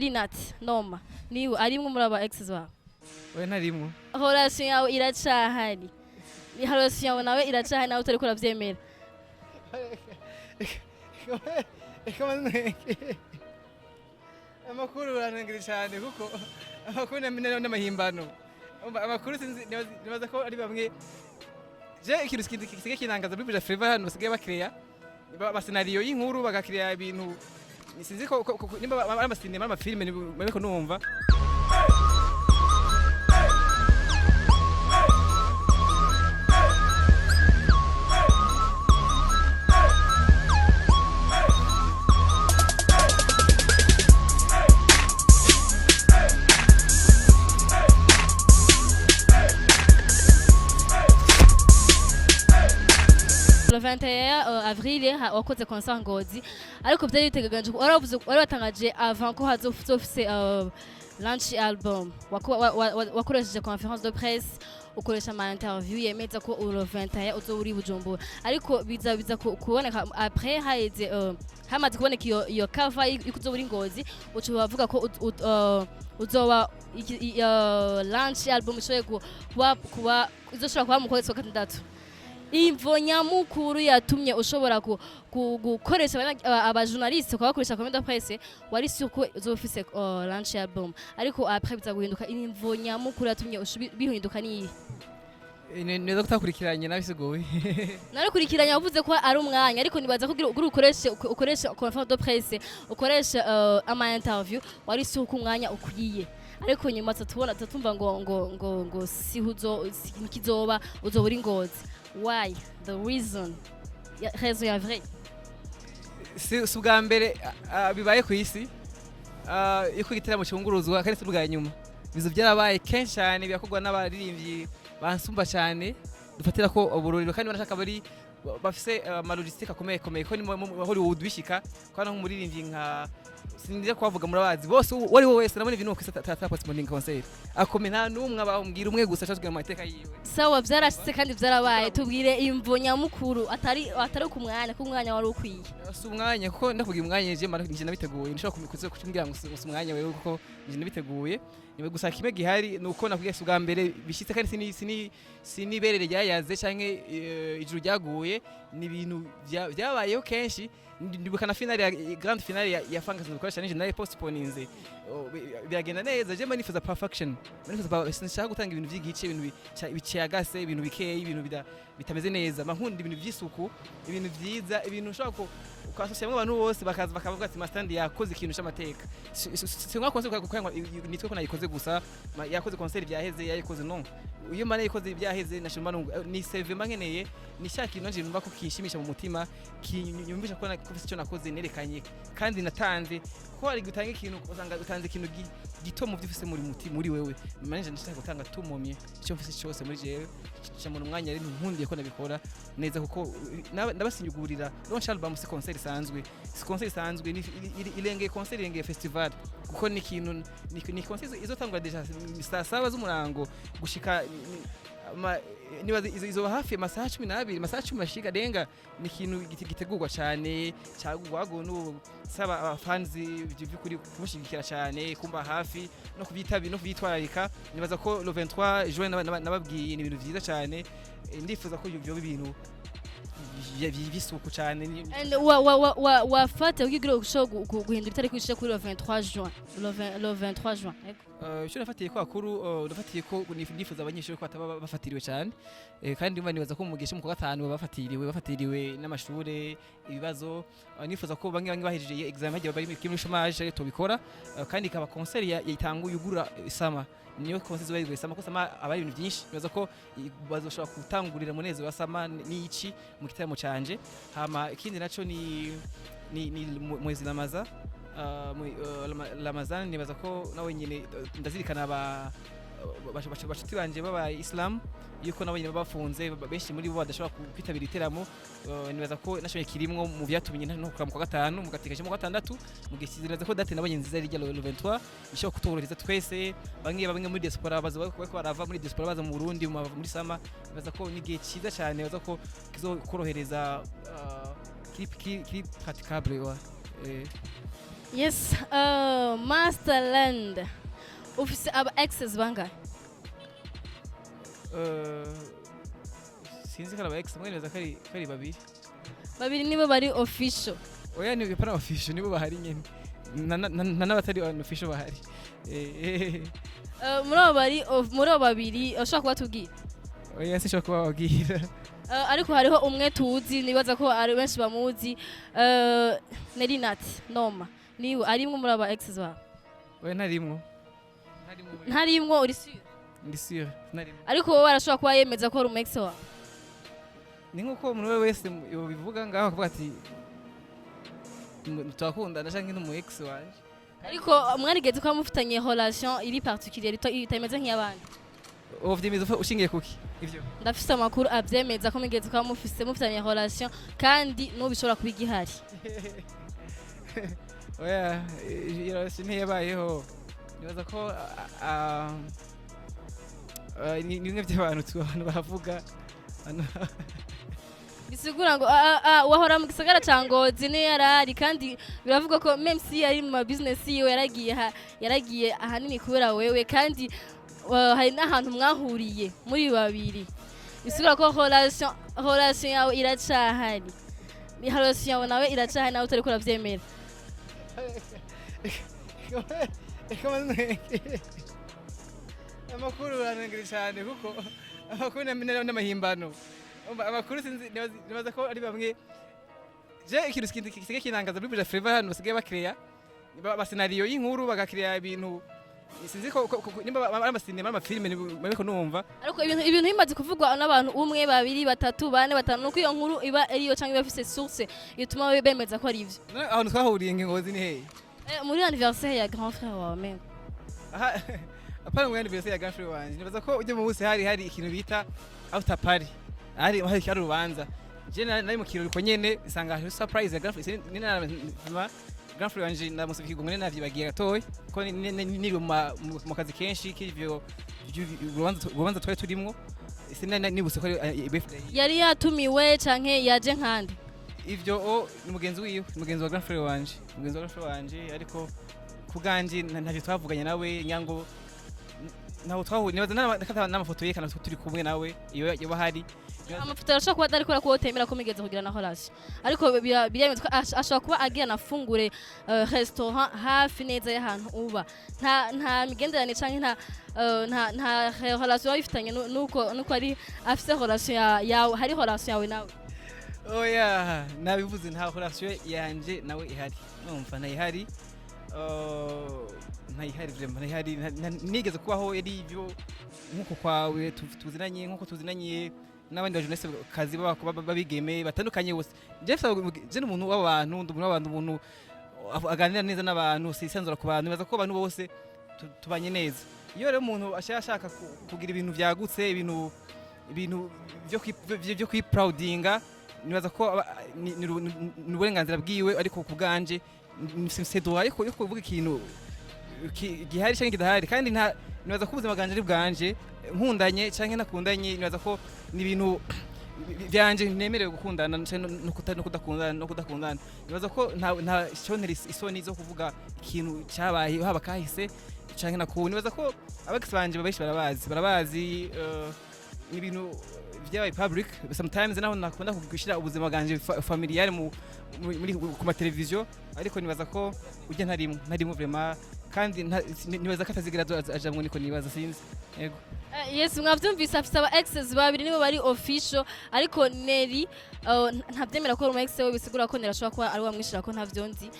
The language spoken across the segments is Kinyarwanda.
Elinat Noma niwe arimwe muri aba exes wawe we ntarimwo relation yawe iracahari relation yawe nawe iracahari nawe utari kuravyemera amakuru uranengera cyane kuko amakuru n'amahimbano amakuru nibaza ko ari bamwe je ikintu kisigaye kinangaza muri Buja Flava hano basigaye bakireya amascenario y'inkuru bagakireya ibintu sinzi ko nimba amasinema n'amafilme bariko numva le 21 avril wakoze concert Ngozi ariko byari biteganyije wari watangaje avant ko hazofise launch album wakoresheje conférence de presse ukoresha ama interview yemeza ko le 21 uzoburi Bujumbura ariko biza kuboneka après hamaze kuboneka iyo cover y'ukuzoburi Ngozi ucu bavuga ko uzoba launch album ishoye kuba izoshobora kuba mu kwezi kwa gatandatu imvo nyamukuru yatumye ushobora gukoresha abajournaliste kubakoresha comment de presse wari suko uzofise launch album ariko après biza guhinduka imvo nyamukuru yatumye bihinduka ni neza kutakurikiranye nabisigoye narakurikiranye wavuze ko ari umwanya ariko nibaza ko ukoresha conférence de presse ukoresha ama interview wari suko umwanya ukwiye ariko nyuma tutumva ngo kizoba uzoburi Ngozi. Why? The reason? Raison ya vrai. Si ubwa mbere bibaye ku isi yuko igiteramo cyunguruzwa kandi si ubwa nyuma bizo byarabaye kenshi cyane byakorwa n'abaririmbyi bansumba cyane dufatira ko ubururiro kandi barashaka bari bafise amalogistique akomeye ko ni Hollywood bishika kandi nk'umuririmbyi nka sinzi ko bavuga murabazi bose wari wowe wese nabone ibintu kwisa participating concert akomena numwe abambwira umwe gusa cyazwe mu mateka yiwe sawa byarashitse kandi byarabaye tubwire imvo nyamukuru atari ku mwanya wari ukwiye si umwanya kuko ndavuga umwanya je nje nabiteguye nshaka kumbwira ngo umwanya wewe kuko nje nabiteguye niwe gusa kimwe gihari nuko nakugiye su bwa mbere bishitse kandi sini berere ryayaze canke ijuru ryaguye ni ibintu byabayeho kenshi ndibuka na finale ya grand finale ya Fangasy dukoresha nije nayo postponinze biragenda neza je manifuza perfection sinshaka gutanga ibintu by'igice ibintu biciyagase ibintu bikeye ibintu bitameze neza mankundi ibintu by'isuku ibintu byiza ibintu ushaka ukasosiyamwe abantu bose bakaza bakavuga ati mastandi yakoze ikintu cy'amateka sinwa konse kuko nitwe ko nayikoze gusa yakoze concert byaheze yayikoze no iyo mane yikoze byaheze nashimba ni save mankeneye ni shaka inonje numva ko kishimisha mu mutima kinyumbisha ko nakufise cyo nakoze nerekanye kandi natanze ko ari gutanga ikintu usanga utanze ikintu gito mu byufise muri wewe manje ndashaka gutanga tumomye cyo mfise cyose muri jewe cyamuna umwanya ari ntundiye ko nabikora neza kuko ndabasinyugurira launch album si concert isanzwe irengeye concert irengeye festival kuko ni ikintu ni concert izotangura deja saa 7 z'umurango gushika nibaza izoba hafi amasaha 12 amasaha 10 mashiga denga ni ikintu gitegurwa cyane cyagwago no saba fans by'ukuri kumushigikira cyane kumba hafi no kubyitabi no kubyitwararika nibaza ko le 23 juin nababwiye ni ibintu byiza cyane ndifuza ko ibyo bintu bisuku cyane wafata ukigira guhindura itariki ishye kuri le 23 juin le 23 juin cyo nafatiye ko akuru nafatiye ko nifuza abanyeshuri ko bataba bafatiriwe cyane kandi umva nibaza ko mugisha mu kwa gatanu bafatiriwe n'amashure ibibazo nifuza ko bamwe bahejije exam hagiye bari muri chômage tubikora kandi ikaba concert yayitanguye ugura sama niyo concert zibari sama ko sama abari ibintu byinshi nibaza ko bazoshobora gutangurira munezero wa sama n'iki mu gitaramo canje hama ikindi naco ni mwezi Ramaza Ramazan nibaza ko nawe nyine ndazirikana bashuti banje baba Islam yuko nabo nyine bafunze benshi muri bo badashobora kwitabira iteramo nibaza ko nashoye kirimwo mu byatumye no kura mu kwa gatanu mu gatikaje mu gatandatu mu gisiziraza ko date nabanye nziza rijya le 23 ishobora kutorohereza twese bamwe muri diaspora baza ko barava muri diaspora baza mu Burundi muri sama nibaza ko ni gihe cyiza cyane nibaza ko kizokorohereza clip praticable Yes, Masterland. Ufise aba exes bangahe? Eh, sinzi ko ari aba ex mwe neza kari babiri. Babiri nibo bari official. Oya ni para official nibo bahari nyene. N'abatari official bahari. Muri abo babiri ushobora kuba tubwira. Oya sinshobora kuba wabwira. Ariko hariho umwe tuzi nibaza ko ari benshi bamuzi Nelinat Noma niwe arimwe muri aba exes bawe. Oya ntarimwo. Ntarimwo uri sûr? Ndi sûr ntarimwo. Ariko wowe arashobora kuba yemeza ko ari umu ex wawe. Ni nkuko umuntu wese yobivuga ngaho akavuga ati turakundana canke n'umu ex wanje. Ariko mwarigeze ko mufitanye relation iri particulier itameze nk'iyabandi. Uvyemeza ushingiye kuki ivyo? Ndafise amakuru avyemeza ko mugeze ko mufitanye relation kandi n'ubishobora kuba igihari. Oya iyo relation ntiyabayeho. Nibaza ko ni bimwe by'abantu bavuga bisigura ngo wahora mu gisagara ca Ngozi ne yarari kandi biravuga ko même si yari mu business yiwe yaragiye ahanini kubera wewe kandi hari n'ahantu mwahuriye muri babiri. Bisigura ko relation yawe iracahari. Ni relation yawe nawe iracahari nawe utari kuravyemera. Amakuru arangira cyane kuko amakuru n'amahimbano. Amakuru sinzi nibaza ko ari bamwe je ikintu kisigaye kinangaza muri Buja Flava hano basigaye bakreya ba scenario y'inkuru bagakreya ibintu sinzi ko nimba amasinema amafilme bariko numva. Ariko ibintu bimaze kuvugwa n'abantu umwe babiri batatu bane batanu nuko iyo nkuru iba ariyo canke iba ifise source ituma bemeza ko ari ivyo. Ahantu twahuriye Ngozi ni hehe? Muri anniversaire ya grand frère wawe men. Aha apana muri anniversaire ya grand frère wanje nibaza ko ujye mu busi hari ikintu bita after party. Hari urubanza. Je nari mu kirori ko nyene isanga hari surprise ya grand frère ni grand frère wanje ndamusubika ngo navyi bagiye gatoyi ko ni mu kazi kenshi k'ivyo urubanza twari turimo nibuse ko birthday yari yatumiwe canke yaje nkande. Ivyo ni mugenzi wa grand frère wanje ariko kuganje ntavyo twavuganye nawe nyango naho twahuye nibaza n'amafoto yerekana turi kumwe nawe iyo yaba hari amafoto arashobora kuba atari ko utemera ko migeze kugira na relation ariko biremezwa ashobora kuba agira nafungure restaurant hafi neza y'ahantu uba nta migenderanire canke nta relation ifitanye nuko ari afise relation yawe hari relation yawe nawe. Oya nabivuze nta relation yanje nawe ihari numva ntayihari ntayihari nigeze kubaho yari ivyo nkuko kwawe tuzinanye n'abandi ba journaliste kazi babigeme batandukanye bose je n'umuntu w'abantu umuntu aganira neza n'abantu sisanzura ku bantu baza ko abantu bose tubanye neza. Iyo rero umuntu ashaka kugira ibintu vyagutse ibintu byo kwiproudinga nibaza ko ni uburenganzira bwiwe ariko kubganje c'est droit yo kuvuga ikintu gihari cyangwa kidahari kandi nibaza ko ubuzima bwanje ari bwanje nkundanye canke nakundanye nibaza ko ni ibintu byanje nemerewe gukundana no kudakundana nibaza ko nta shoneri isoni zo kuvuga ikintu cyabaye haba kahise canke nakundi nibaza ko abax banje babeshi barabazi ni ibintu vyabaye public sometimes naho nakunda kugishira ubuzima bwanje familiar muri ku mateleviziyo ariko nibaza ko ujye ntarimo vraiment kandi nibaza ko atazigira ajamwe niko nibaza sinzi yego. Yes mwavyumvise afite aba exes babiri nibo bari official ariko Neri ntavyemera ko umu ex we bisigura ko Neri ashobora kuba ari wamwishira ko ntavyonzi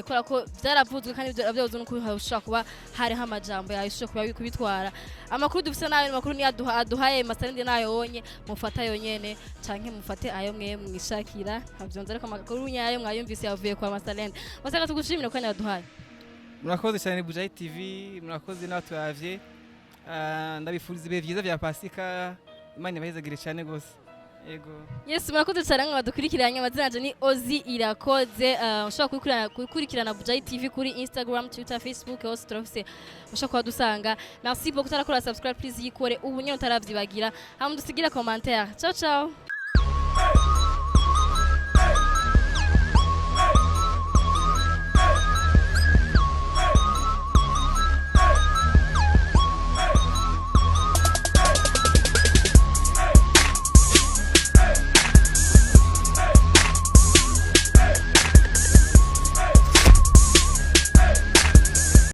kora ko vyaravuzwe kandi vyavuzwe no kushaka kuba hari hamajambo yashobora kuba kubitwara amakuru dufise nayo makuru ni aduhaye Masterland nayo yonye mufata yonyene canke mufate ayo mwe mwishakira ntavyonzi ariko amakuru nyayo mwayumvise yavuye kwa Masterland basaka tugushimira ko yaduhaye. Murakoze cyane Buja TV murakoze natwavye ndabifuriza ibihe byiza bya Pasika Imana ibahezagire cyane gose yego. Yes murakoze cyane mwadukurikiranye amazina yanje ni Ozi Irakoze ushobora gukurikirana Buja TV kuri Instagram Twitter Facebook hose turafise ushobora kudusanga. Merci beaucoup tarakora subscribe please yikore ubu nyine utaravyibagira hamwe dusigira commentaire. Ciao ciao.